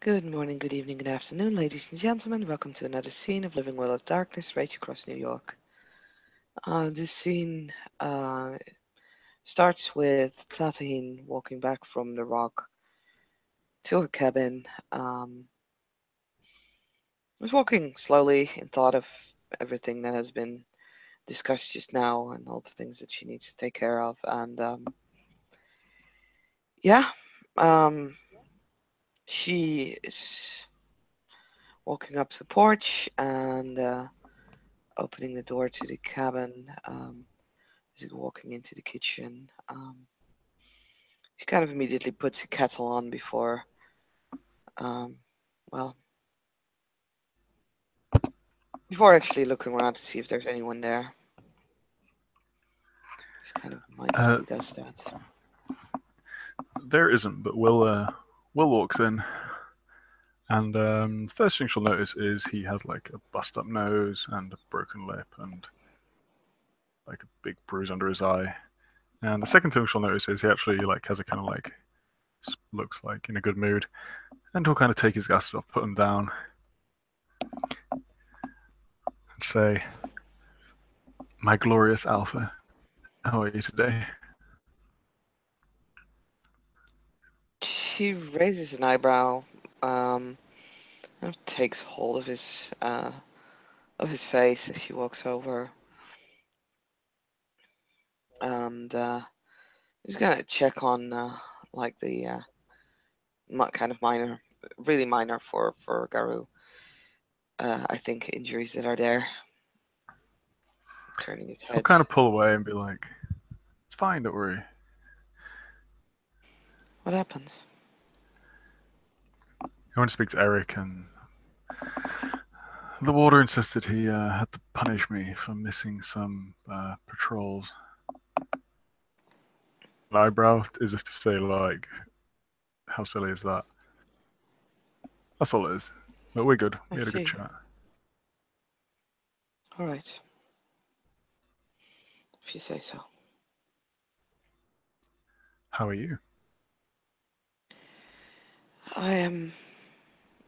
Good morning, good evening, good afternoon, ladies and gentlemen. Welcome to another scene of Living World of Darkness, right across New York. This scene starts with Tlatahine walking back from the rock to her cabin. Was walking slowly in thought of everything that has been discussed just now and all the things that she needs to take care of. And yeah, um, she is walking up to the porch and opening the door to the cabin. As walking into the kitchen, she kind of immediately puts a kettle on before, um, well, before actually looking around to see if there's anyone there. Just kind of mindlessly does that. There isn't, but Will walks in, and first thing she'll notice is he has like a bust-up nose and a broken lip and like a big bruise under his eye. And the second thing she'll notice is he actually like has a kind of like looks like in a good mood, and he'll kind of take his glasses off, put them down, and say, "My glorious Alpha, how are you today?" She raises an eyebrow, and takes hold of his face as she walks over, and he's gonna check on like the kind of minor, really minor for Garu. I think injuries that are there. Turning his He'll head. kind of pull away and be like, "It's fine, don't worry." What happened? He went to speak to Eric, and the warder insisted he had to punish me for missing some patrols. An eyebrow as if to say, like, how silly is that? That's all it is. But we're good. I We had a good see. chat. All right. If you say so. How are you? I am.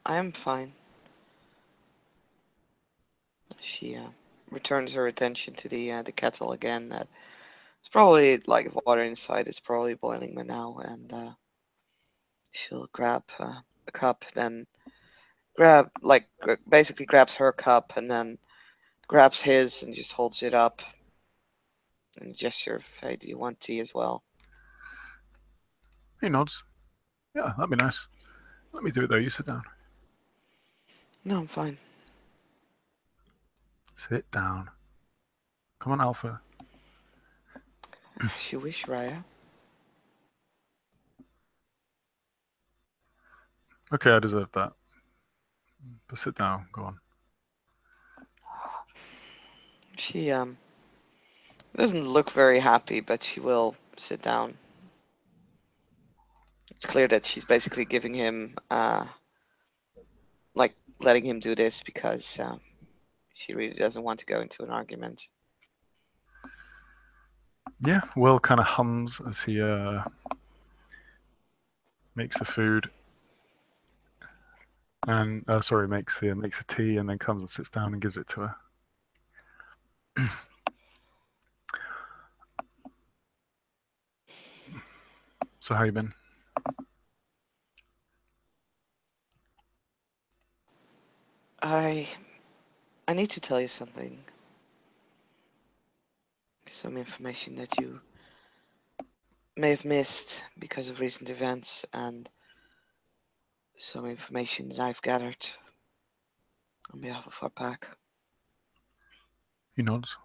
I am fine. She returns her attention to the kettle again. That it's probably like water inside is probably boiling by now, and she'll grab a cup, then basically grabs her cup and then grabs his and just holds it up and gesture of, "Hey, do you want tea as well?" He nods. Yeah, that'd be nice. Let me do it though. You sit down. No, I'm fine. Sit down. Come on, Alpha. As you wish, Raya. Okay, I deserve that. But sit down. Go on. She doesn't look very happy, but she will sit down. It's clear that she's basically giving him like letting him do this because she really doesn't want to go into an argument. Yeah, Will kind of hums as he makes the food and sorry, makes the tea and then comes and sits down and gives it to her. So how you been? I I need to tell you something. Some information that you may have missed because of recent events and some information that I've gathered on behalf of our pack. He nods.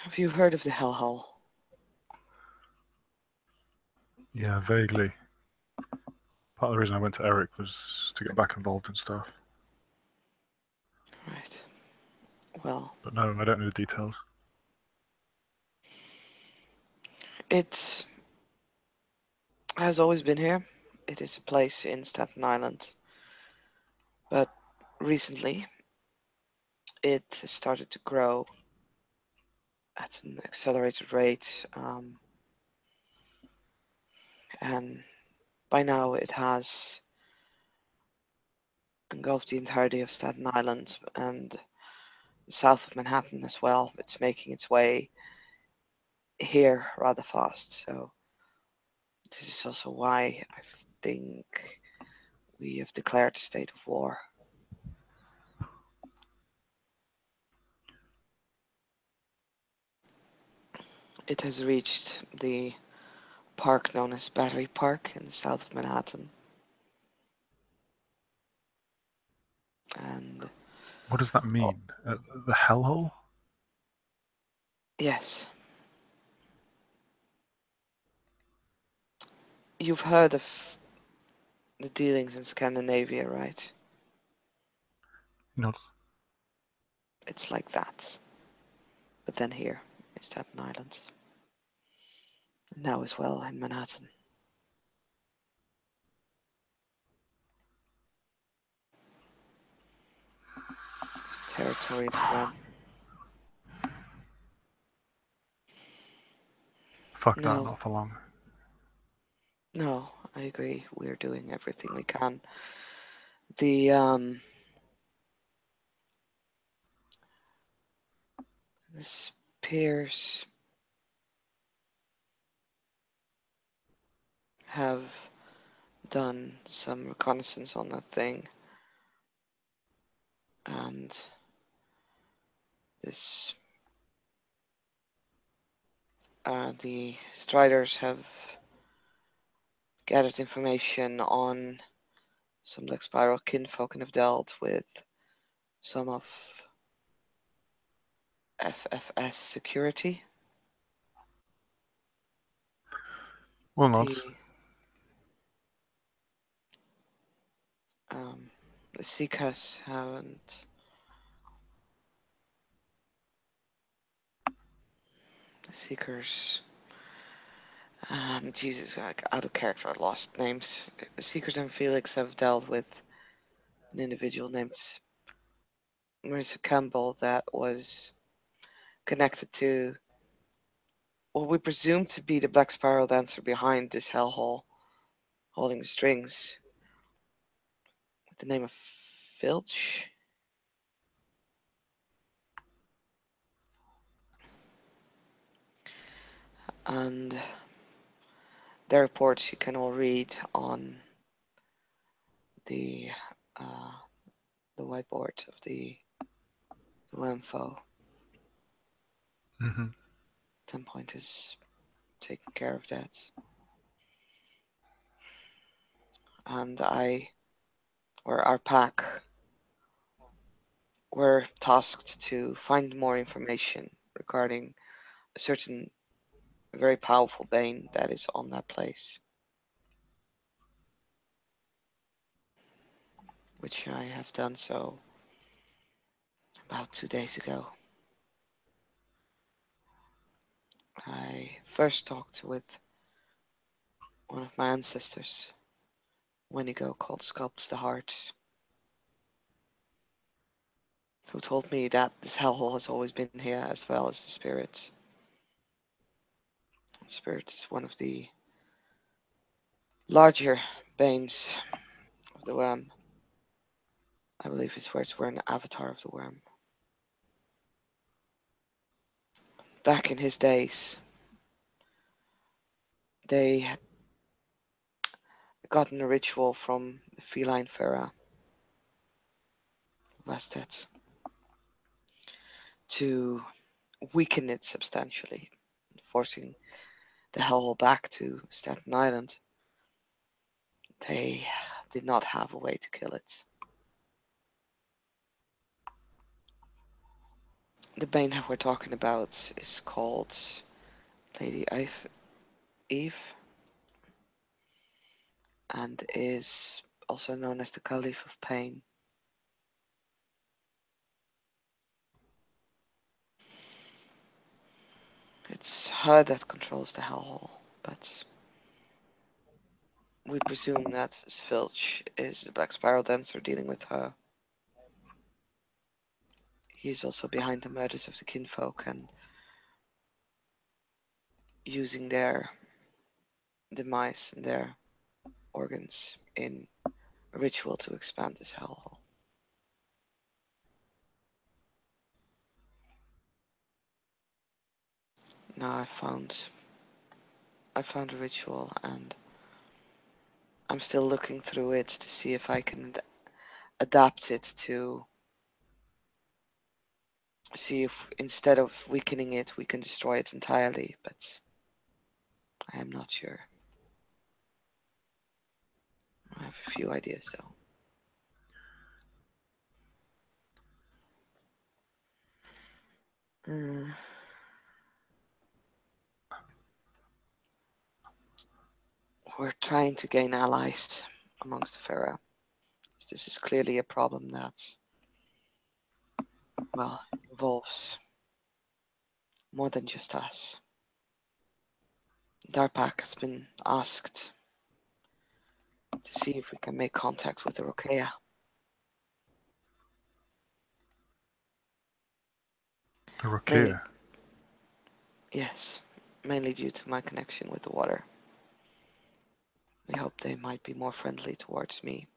Have you heard of the Hellhole? Yeah, vaguely. Part of the reason I went to Eric was to get back involved in stuff. Right. Well, But no, I don't know the details. it has always been here. It is a place in Staten Island. But recently, it started to grow at an accelerated rate. And by now, it has engulfed the entirety of Staten Island and the south of Manhattan as well. It's making its way here rather fast. So this is also why I think we have declared a state of war. It has reached the park known as Battery Park in the south of Manhattan. And What does that oh, mean? The hellhole? yes, you've heard of the dealings in Scandinavia, right? Not. It's like that. But then here in Staten Island. And now as well in Manhattan. It's territory of them. Fuck that, No, not for long. no, I agree. We're doing everything we can. The the spears have done some reconnaissance on that thing, and this the Striders have gathered information on some Black Spiral kinfolk and have dealt with some of FFS security. Well, not. The um, the Seekers haven't. The Seekers. Jesus, out of character, I lost names. The Seekers and Felix have dealt with an individual named Marissa Campbell that was connected to what we presume to be the Black Spiral dancer behind this hellhole, holding the strings, with the name of Filch. And their reports you can all read on the uh, the whiteboard of the WMFO. Hmm. 10 Point is taking care of that. And or our pack, were tasked to find more information regarding a certain very powerful bane that is on that place, which I have done so about 2 days ago. I first talked with one of my ancestors, Wendigo called Sculpts the Heart, who told me that this hellhole has always been here as well as the spirit. The spirit is one of the larger banes of the worm. I believe his words were an avatar of the worm. Back in his days, they had gotten a ritual from the feline Fera, Vastet, to weaken it substantially, forcing the hellhole back to Staten Island. They did not have a way to kill it. The bane that we're talking about is called Lady Eve, and is also known as the Caliph of Pain. It's her that controls the hellhole, but we presume that Filch is the Black Spiral Dancer dealing with her. He is also behind the murders of the kinfolk and using their demise and their organs in a ritual to expand this hellhole. Now I found a ritual, and I'm still looking through it to see if I can adapt it to see if instead of weakening it, we can destroy it entirely, but I am not sure. I have a few ideas though. Mm. We're trying to gain allies amongst the Pharaoh. This is clearly a problem that, well, involves more than just us. Darpak has been asked to see if we can make contact with the Rokea. The Mainly, Rokea. yes, mainly due to my connection with the water. We hope they might be more friendly towards me.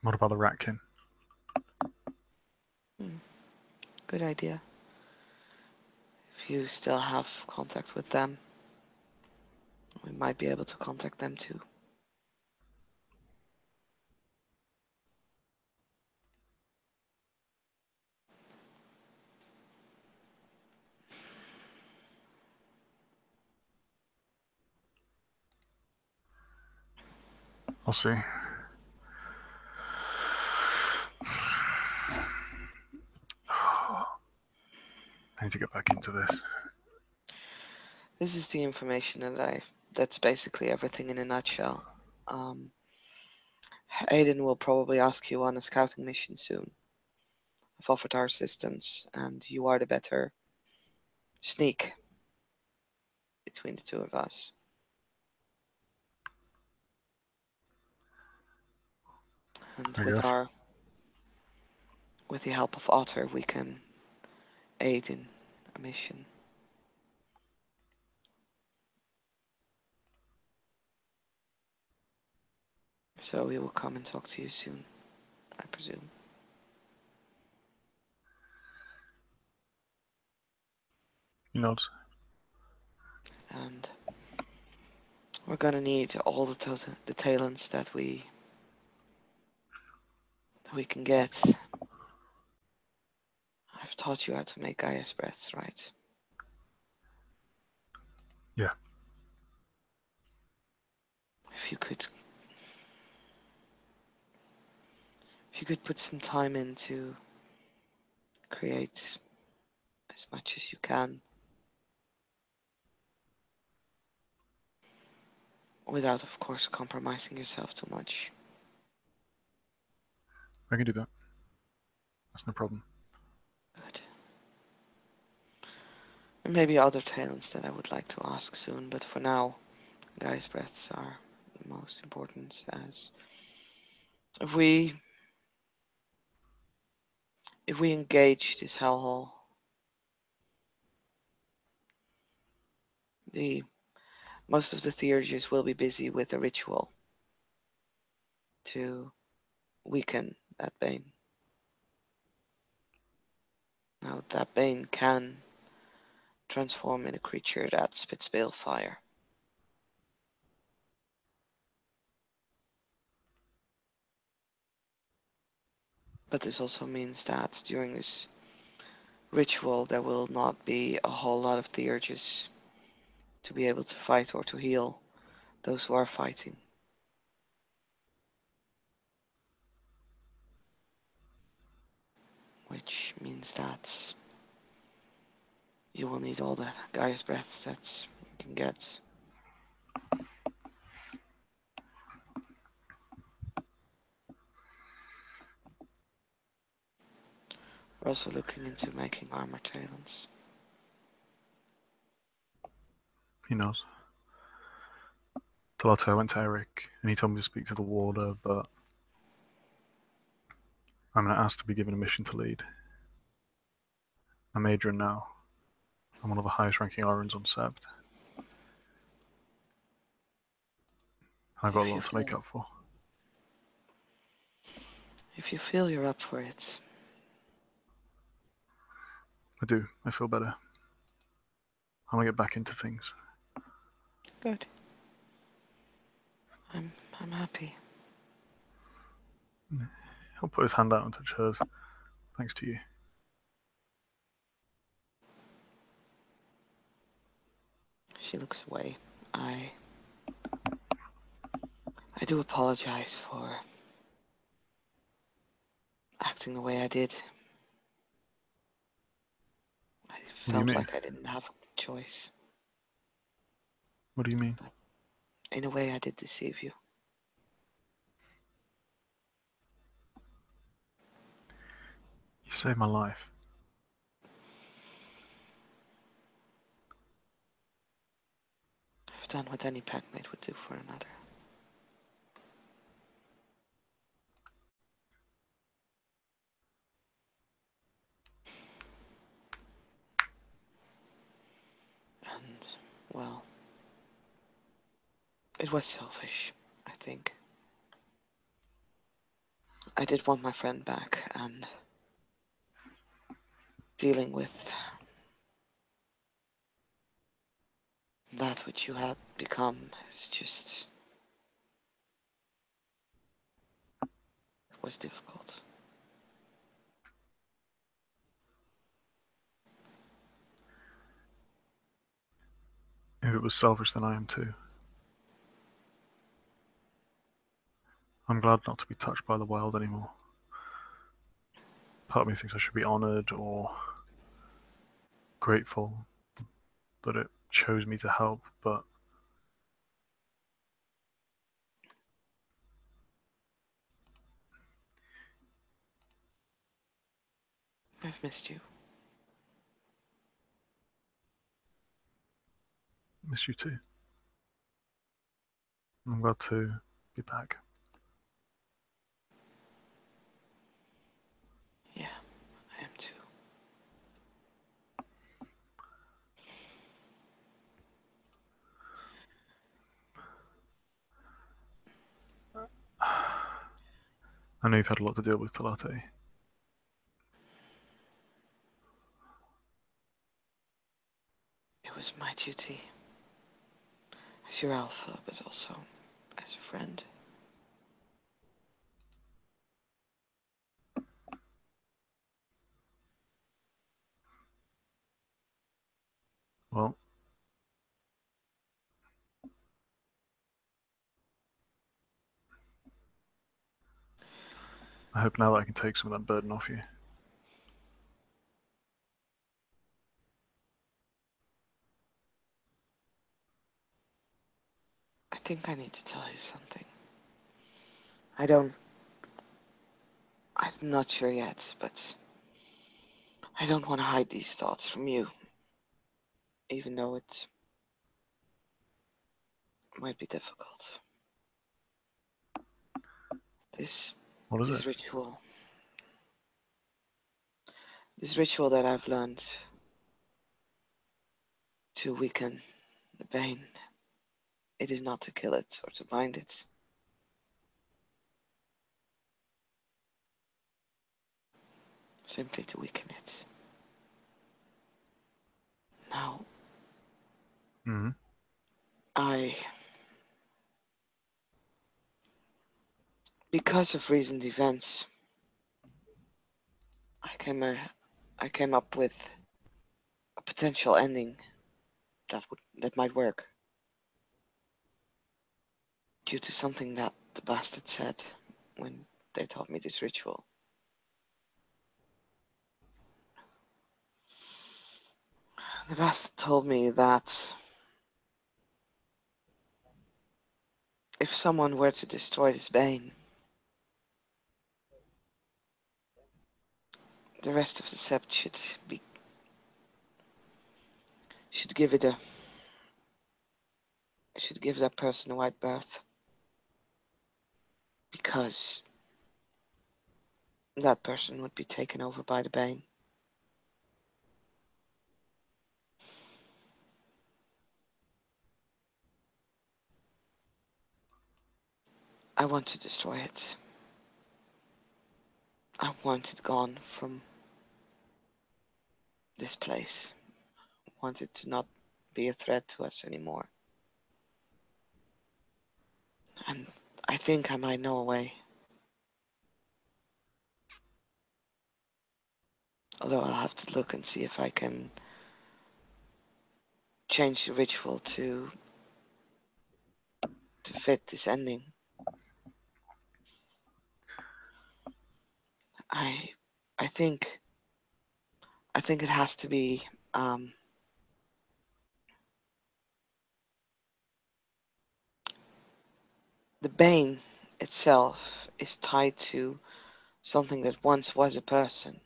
What about the Ratkin? Good idea. If you still have contact with them, we might be able to contact them too. I'll see. I need to get back into this. This is the information that's basically everything in a nutshell. Aiden will probably ask you on a scouting mission soon. I've offered our assistance, and you are the better sneak between the two of us. And I guess. with the help of Otter, we can aid in a mission. So we will come and talk to you soon, I presume. He nods. And we're gonna need all the talents that we can get. I've taught you how to make Gaia's breaths, right? Yeah. If you could put some time in to create as much as you can without, of course, compromising yourself too much. I can do that. That's no problem. Good. And maybe other talents that I would like to ask soon, but for now, Gaia's breaths are the most important. As if we engage this hellhole, the most of the theurges will be busy with a ritual to weaken that bane. Now that bane can transform in a creature that spits balefire. But this also means that during this ritual there will not be a whole lot of theurges to be able to fight or to heal those who are fighting. Which means that you will need all the Gaia's breaths that you can get. We're also looking into making armor talents. He knows. Till I went to Eric, and he told me to speak to the warder, but I'm going to ask to be given a mission to lead. I'm Adrian now. I'm one of the highest ranking Irons on Sept. I've got a lot to make up for. If you feel you're up for it. I do. I feel better. I want to get back into things. Good. I'm I'm happy. He'll put his hand out and touch hers. Thanks to you. She looks away. I do apologize for acting the way I did. I What do you felt mean? like I didn't have a choice. What do you mean? But in a way, I did deceive you. You saved my life. I've done what any packmate would do for another. And, well, it was selfish, I think. I did want my friend back, and dealing with that which you had become is just... It was difficult. If it was selfish, then I am too. I'm glad not to be touched by the wild anymore. Part of me thinks I should be honored or grateful that it chose me to help, but I've missed you. I miss you too. I'm glad to be back. Yeah, I am too. I know you've had a lot to deal with, Talate. It was my duty as your alpha, but also as a friend. Well, I hope now that I can take some of that burden off you. I think I need to tell you something. I don't... I'm not sure yet, but I don't want to hide these thoughts from you, even though it might be difficult. This What is this it? ritual, this ritual that I've learned to weaken the bane, it is not to kill it or to bind it. Simply to weaken it. Now, Mm-hmm. I, because of recent events, I came, uh, I came up with a potential ending that might work. Due to something that the bastard said when they taught me this ritual. The bastard told me that if someone were to destroy this bane, the rest of the sept should give it a should give that person a wide berth, because that person would be taken over by the bane. I want to destroy it. I want it gone from this place. Want it to not be a threat to us anymore. And I think I might know a way. Although I'll have to look and see if I can change the ritual to fit this ending. I I think it has to be the bane itself is tied to something that once was a person.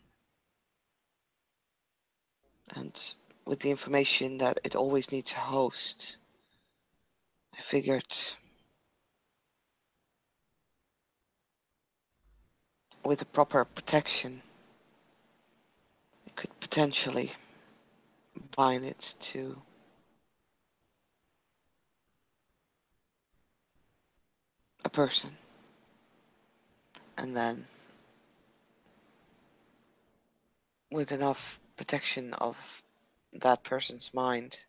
And with the information that it always needs a host, I figured with the proper protection, it could potentially bind it to a person. And then with enough protection of that person's mind,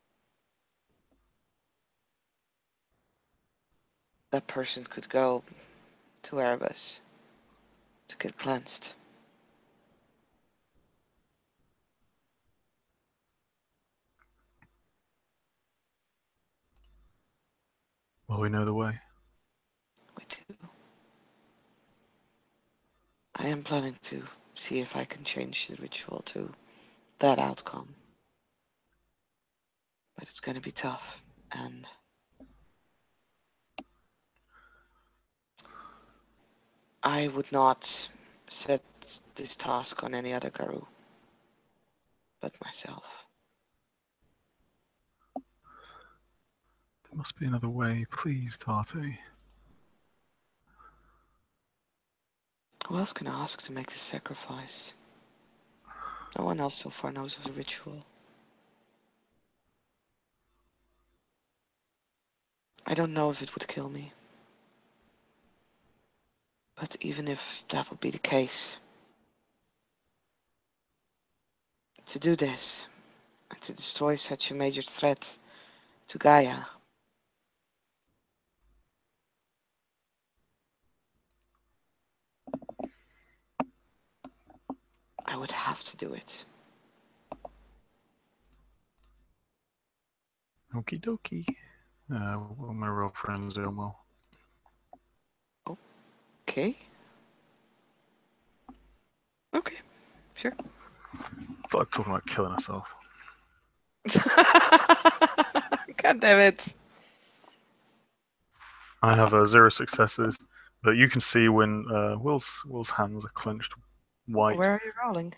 that person could go to Erebus to get cleansed. Well, we know the way. We do. I am planning to see if I can change the ritual to that outcome. But it's going to be tough. And I would not set this task on any other Garou but myself. There must be another way. Please, Tate. Who else can I ask to make this sacrifice? No one else so far knows of the ritual. I don't know if it would kill me. But even if that would be the case, to do this and to destroy such a major threat to Gaia, I would have to do it. Okie dokie. Well, my real friend's Ilmo. Okay? Okay, sure. I feel like talking about killing herself. God damn it. I have 0 successes, but you can see when Will's hands are clenched white. Where are you rolling?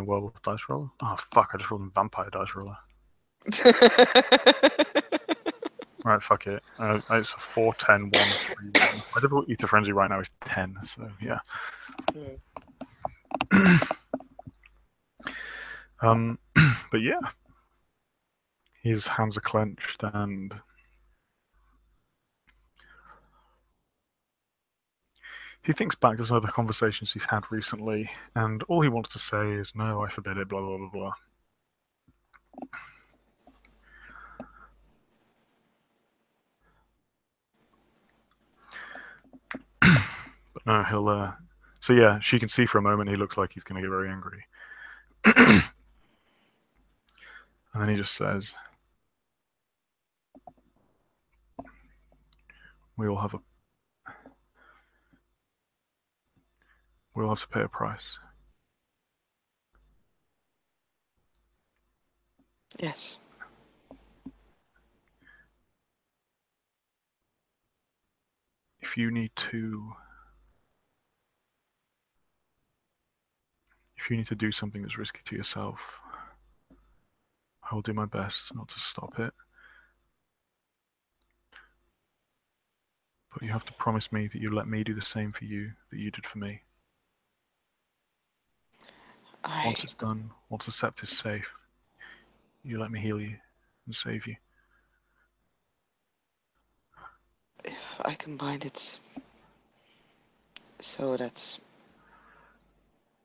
Well, dice roller. Oh fuck! I just rolled a vampire dice roller. Right, fuck it. It's a 4, 10, 1, 3, 1. My difficulty to frenzy right now is 10, so yeah. But yeah, his hands are clenched, and he thinks back to some of the conversations he's had recently, and all he wants to say is, "No, I forbid it." Blah blah blah blah. But no, he'll. So yeah, she can see for a moment he looks like he's going to get very angry, and then he just says, "We all have a. We'll have to pay a price." Yes. If you need to. If you need to do something that's risky to yourself, I will do my best not to stop it. But you have to promise me that you let me do the same for you that you did for me. Once it's done, once the sept is safe, you let me heal you and save you. If I combine it so that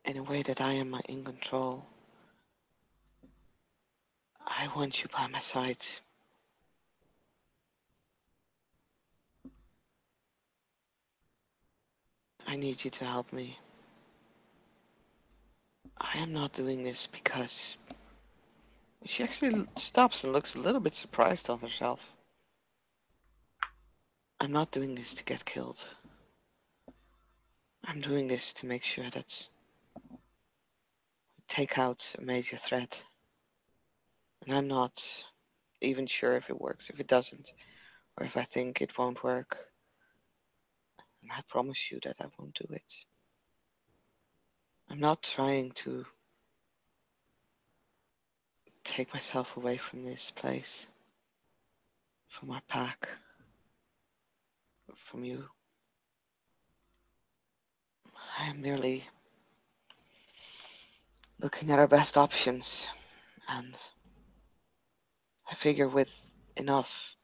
in a way that I am in control, I want you by my side. I need you to help me. I am not doing this because... She actually stops and looks a little bit surprised on herself. I'm not doing this to get killed. I'm doing this to make sure that we take out a major threat. And I'm not even sure if it works, if it doesn't, or if I think it won't work. And I promise you that I won't do it. I'm not trying to take myself away from this place, from my pack, from you. I am merely looking at our best options, and I figure with enough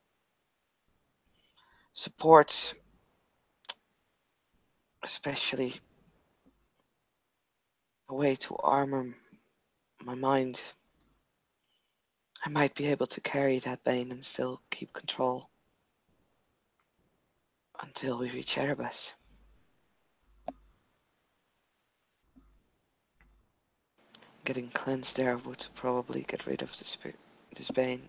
support, especially a way to armor my mind, I might be able to carry that bane and still keep control until we reach Erebus. Getting cleansed there would probably get rid of this bane.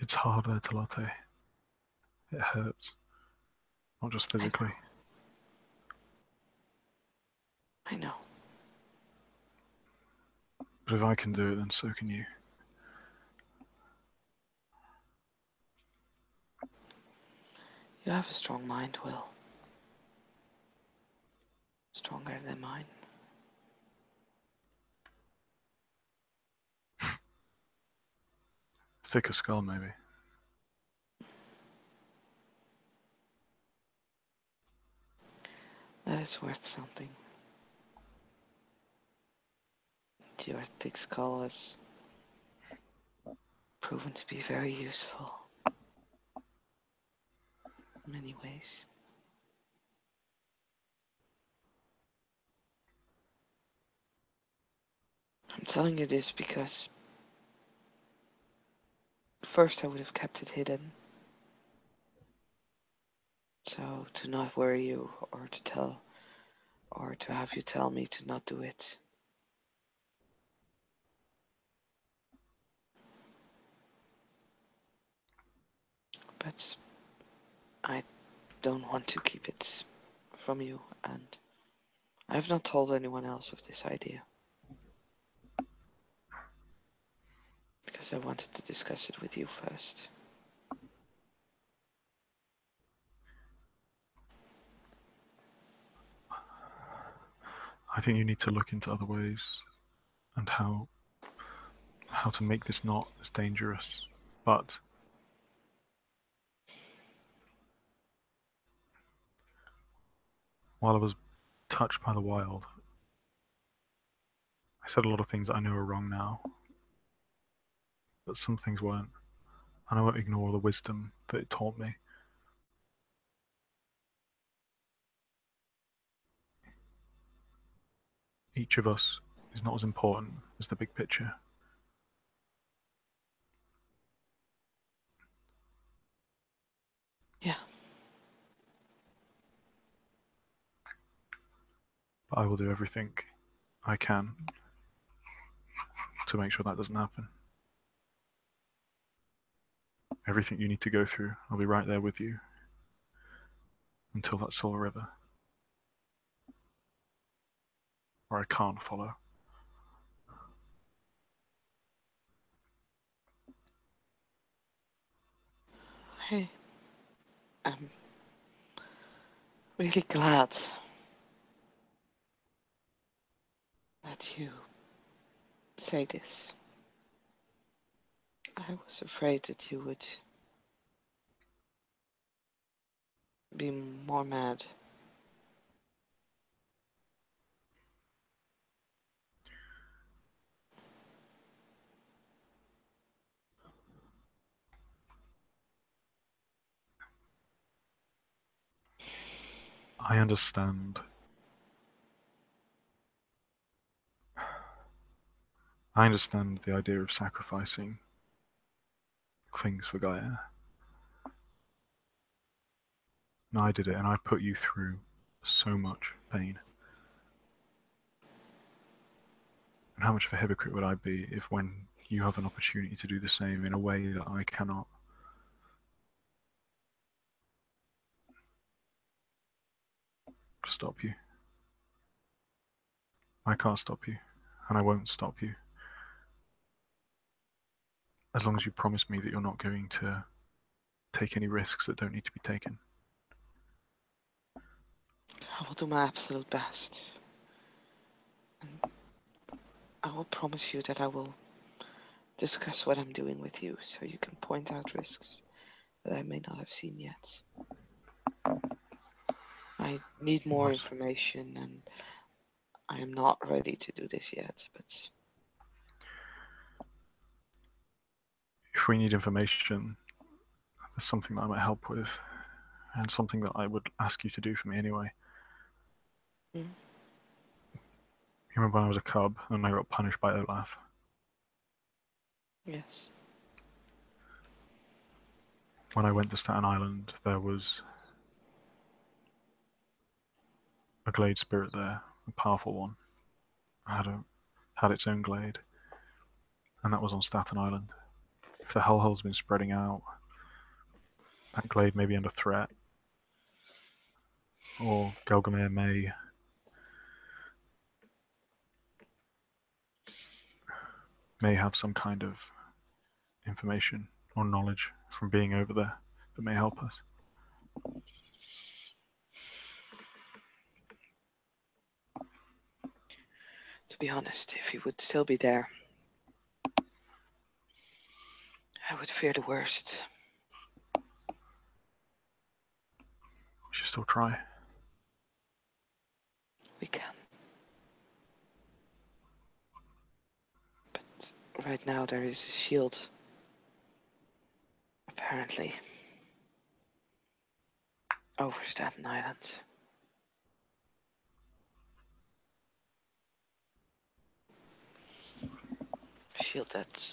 It's hard there, Talate. It hurts. Not just physically. I know. But if I can do it, then so can you. You have a strong mind, Will. Stronger than mine. Thicker skull, maybe. That is worth something. Your thick skull has proven to be very useful in many ways. I'm telling you this because first I would have kept it hidden. So to not worry you or to have you tell me to not do it. But I don't want to keep it from you, and I have not told anyone else of this idea. Because I wanted to discuss it with you first. I think you need to look into other ways and how to make this not as dangerous. But while I was touched by the wild, I said a lot of things that I know are wrong now, but some things weren't. And I won't ignore the wisdom that it taught me. Each of us is not as important as the big picture. Yeah. But I will do everything I can to make sure that doesn't happen. Everything you need to go through, I'll be right there with you until that Soul River, where I can't follow. Hey, I'm really glad that you say this. I was afraid that you would be more mad. I understand. I understand the idea of sacrificing things for Gaia. And I did it, and I put you through so much pain. And how much of a hypocrite would I be if, when you have an opportunity to do the same in a way that I cannot, stop you? I can't stop you, and I won't stop you. As long as you promise me that you're not going to take any risks that don't need to be taken. I will do my absolute best. And I will promise you that I will discuss what I'm doing with you so you can point out risks that I may not have seen yet. I need more Nice. information and I am not ready to do this yet, but If we need information, there's something that I might help with, and something that I would ask you to do for me anyway. mm, You remember when I was a cub and I got punished by Olaf? yes. When I went to Staten Island, there was a glade spirit there, a powerful one. Had its own glade, and that was on Staten Island. If the hellhole's been spreading out, that glade may be under threat, or Gelgamir may have some kind of information or knowledge from being over there that may help us. To be honest, if he would still be there, I would fear the worst. We should still try. We can. But right now there is a shield. Apparently. Over Staten Island. A shield that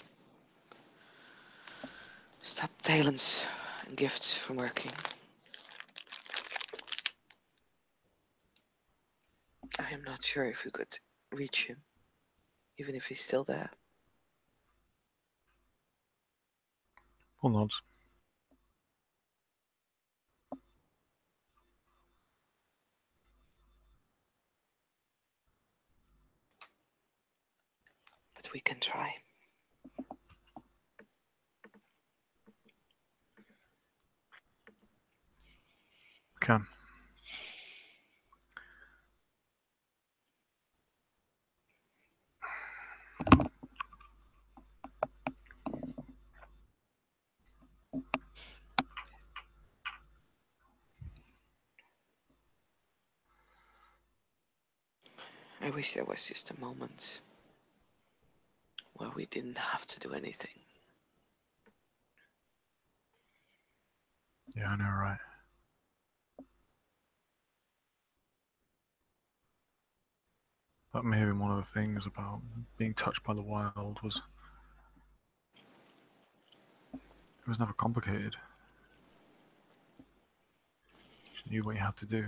stopped Talon's gifts from working. I am not sure if we could reach him, even if he's still there. Paul nods. But we can try. We can. I wish there was just a moment where we didn't have to do anything. Yeah, I know, right? That may have been one of the things about being touched by the wild was it was never complicated. You knew what you had to do.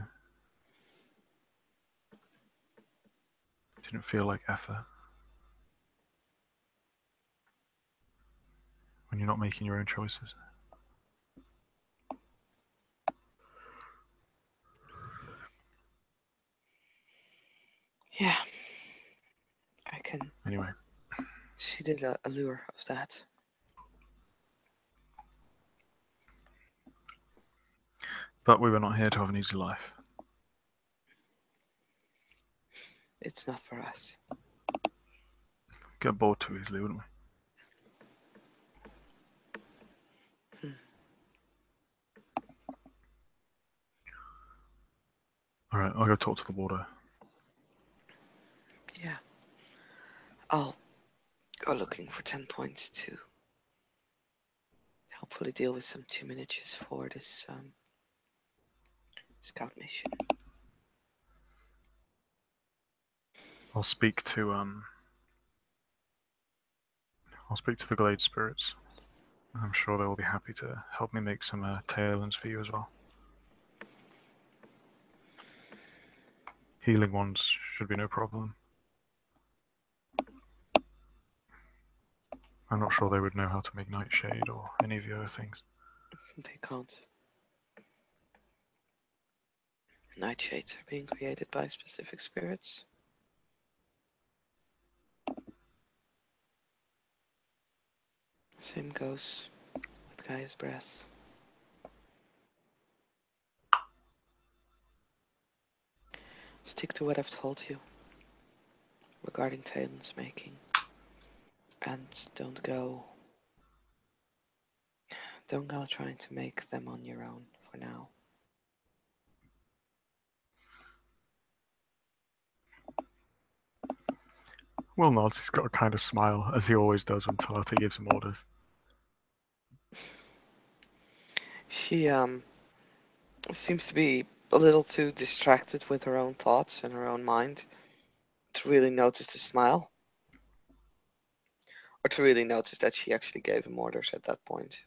It didn't feel like effort. When you're not making your own choices. Yeah, I can Anyway, see the allure of that. but we were not here to have an easy life. It's not for us. Get bored too easily, wouldn't we? Hmm. Alright, I'll go talk to the water. Yeah. I'll go looking for 10 points to hopefully deal with some 2 miniatures for this scout mission. I'll speak to the Glade spirits. I'm sure they will be happy to help me make some talons for you as well. Healing ones should be no problem. I'm not sure they would know how to make nightshade or any of the other things. They can't. Nightshades are being created by specific spirits. Same goes with Gaia's breath. Stick to what I've told you regarding talons making. And don't go trying to make them on your own for now. Will nods. He's got a kind of smile, as he always does when Talati gives him orders. She seems to be a little too distracted with her own thoughts and her own mind to really notice the smile. Or to really notice that she actually gave him orders at that point.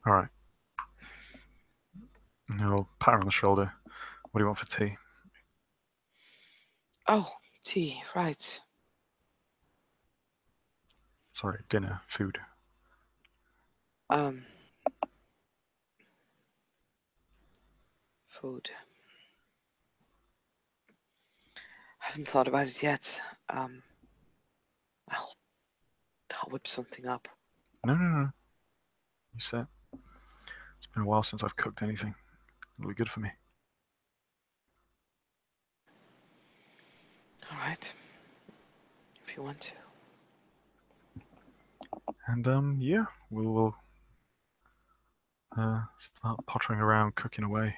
All right. He'll pat her on the shoulder. What do you want for tea? Oh, tea, right. Sorry, dinner, food. Food. I haven't thought about it yet. I'll whip something up. No. You said it's been a while since I've cooked anything. It'll be good for me. All right. If you want to. And yeah, we'll start pottering around, cooking away.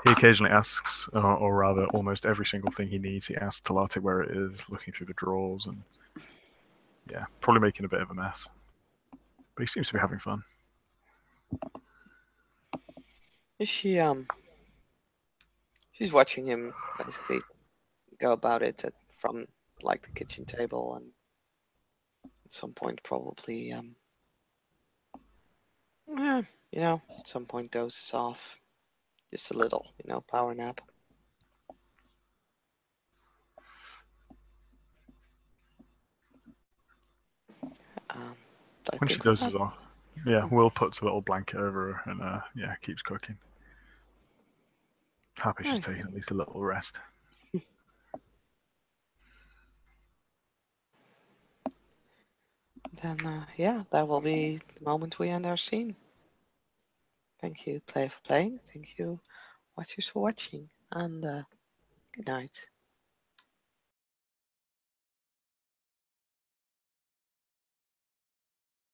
He occasionally asks, or rather, almost every single thing he needs, he asks Talati where it is, looking through the drawers, and yeah, probably making a bit of a mess. But he seems to be having fun. Is she she's watching him basically go about it from like the kitchen table, and at some point probably at some point dozes off. Just a little, power nap. Um, I When she think we'll dozes have. off, yeah, Will puts a little blanket over her and yeah, keeps cooking. Happy she's taking at least a little rest. Then yeah, that will be the moment we end our scene. Thank you, player, for playing. Thank you, watchers, for watching, and good night.